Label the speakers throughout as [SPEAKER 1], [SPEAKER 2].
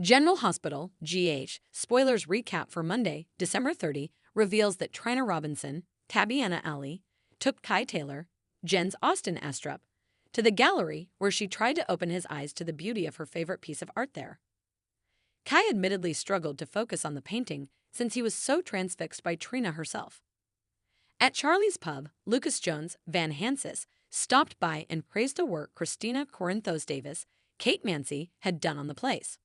[SPEAKER 1] General Hospital, GH, spoilers recap for Monday, December 30, reveals that Trina Robinson, Tabiana Ali, took Kai Taylor, Jen's Austin Astrup, to the gallery where she tried to open his eyes to the beauty of her favorite piece of art there. Kai admittedly struggled to focus on the painting since he was so transfixed by Trina herself. At Charlie's pub, Lucas Jones Van Hansis stopped by and praised the work Christina Corinthos Davis, Kate Mancy, had done on the place.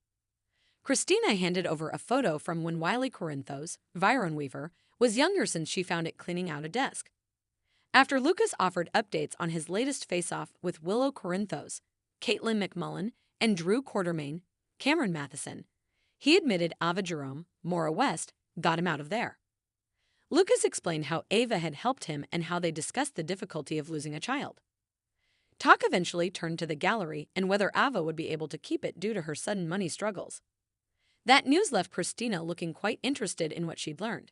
[SPEAKER 1] Christina handed over a photo from when Wiley Corinthos, Viron Weaver, was younger since she found it cleaning out a desk. After Lucas offered updates on his latest face-off with Willow Corinthos, Caitlin McMullen, and Drew Quartermain, Cameron Matheson, he admitted Ava Jerome, Maura West, got him out of there. Lucas explained how Ava had helped him and how they discussed the difficulty of losing a child. Talk eventually turned to the gallery and whether Ava would be able to keep it due to her sudden money struggles. That news left Christina looking quite interested in what she'd learned.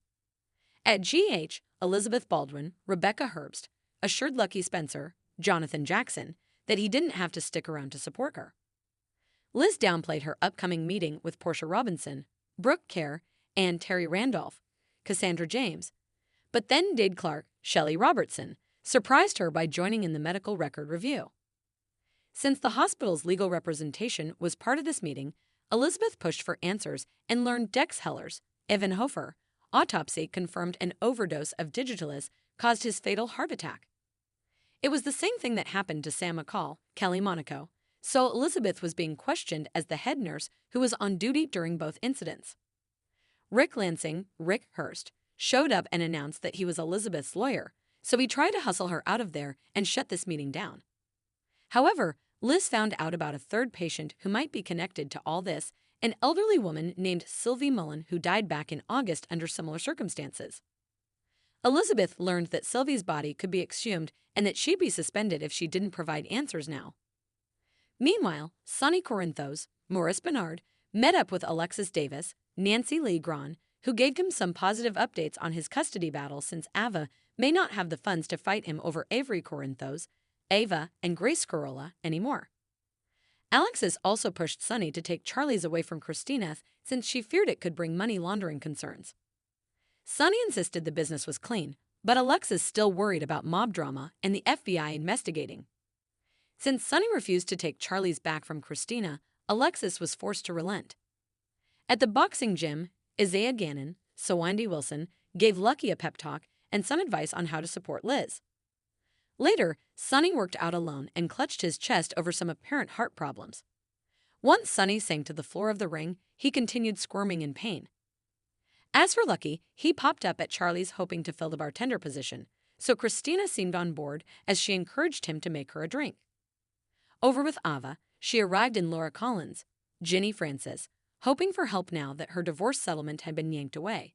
[SPEAKER 1] At GH, Elizabeth Baldwin, Rebecca Herbst, assured Lucky Spencer, Jonathan Jackson, that he didn't have to stick around to support her. Liz downplayed her upcoming meeting with Portia Robinson, Brooke Kerr, and Terry Randolph, Cassandra James, but then Dade Clark, Shelley Robertson, surprised her by joining in the medical record review. Since the hospital's legal representation was part of this meeting, Elizabeth pushed for answers and learned Dex Heller's, Evan Hofer, autopsy confirmed an overdose of Digitalis caused his fatal heart attack. It was the same thing that happened to Sam McCall, Kelly Monaco, so Elizabeth was being questioned as the head nurse who was on duty during both incidents. Rick Lansing, Rick Hurst, showed up and announced that he was Elizabeth's lawyer, so he tried to hustle her out of there and shut this meeting down. However, Liz found out about a third patient who might be connected to all this, an elderly woman named Sylvie Mullen who died back in August under similar circumstances. Elizabeth learned that Sylvie's body could be exhumed and that she'd be suspended if she didn't provide answers now. Meanwhile, Sonny Corinthos, Maurice Bernard, met up with Alexis Davis, Nancy Lee Grahn, who gave him some positive updates on his custody battle since Ava may not have the funds to fight him over Avery Corinthos, Ava, and Grace Corolla anymore. Alexis also pushed Sonny to take Charlie's away from Christina since she feared it could bring money laundering concerns. Sonny insisted the business was clean, but Alexis still worried about mob drama and the FBI investigating. Since Sonny refused to take Charlie's back from Christina, Alexis was forced to relent. At the boxing gym, Isaiah Gannon, Sawandi Wilson, gave Lucky a pep talk and some advice on how to support Liz. Later, Sonny worked out alone and clutched his chest over some apparent heart problems. Once Sonny sank to the floor of the ring, he continued squirming in pain. As for Lucky, he popped up at Charlie's hoping to fill the bartender position, so Christina seemed on board as she encouraged him to make her a drink. Over with Ava, she arrived in Laura Collins, Ginny Francis, hoping for help now that her divorce settlement had been yanked away.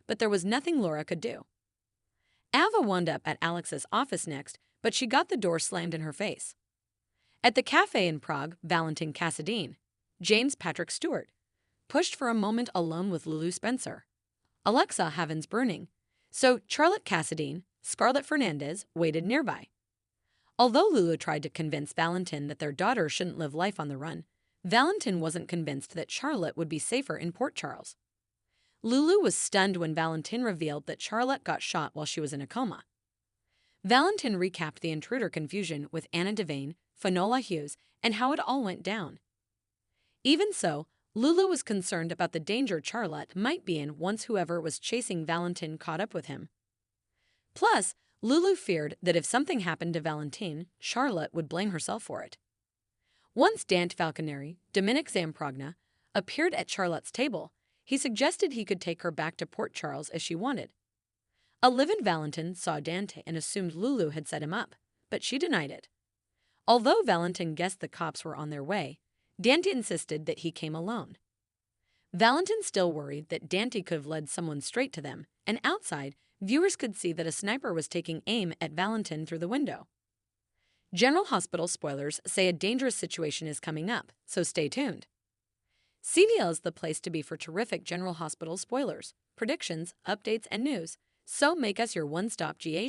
[SPEAKER 1] But there was nothing Laura could do. Ava wound up at Alex's office next, but she got the door slammed in her face. At the cafe in Prague, Valentin Cassadine, James Patrick Stewart, pushed for a moment alone with Lulu Spencer. Alexa Havens Bruning, so Charlotte Cassadine, Scarlett Fernandez waited nearby. Although Lulu tried to convince Valentin that their daughter shouldn't live life on the run, Valentin wasn't convinced that Charlotte would be safer in Port Charles. Lulu was stunned when Valentin revealed that Charlotte got shot while she was in a coma. Valentin recapped the intruder confusion with Anna Devane, Finola Hughes, and how it all went down. Even so, Lulu was concerned about the danger Charlotte might be in once whoever was chasing Valentin caught up with him. Plus, Lulu feared that if something happened to Valentin, Charlotte would blame herself for it. Once Dante Falconeri, Dominic Zamprogna, appeared at Charlotte's table, he suggested he could take her back to Port Charles as she wanted. A livid Valentin saw Dante and assumed Lulu had set him up, but she denied it. Although Valentin guessed the cops were on their way, Dante insisted that he came alone. Valentin still worried that Dante could have led someone straight to them, and outside, viewers could see that a sniper was taking aim at Valentin through the window. General Hospital spoilers say a dangerous situation is coming up, so stay tuned. CVL is the place to be for terrific General Hospital spoilers, predictions, updates, and news, so make us your one-stop GH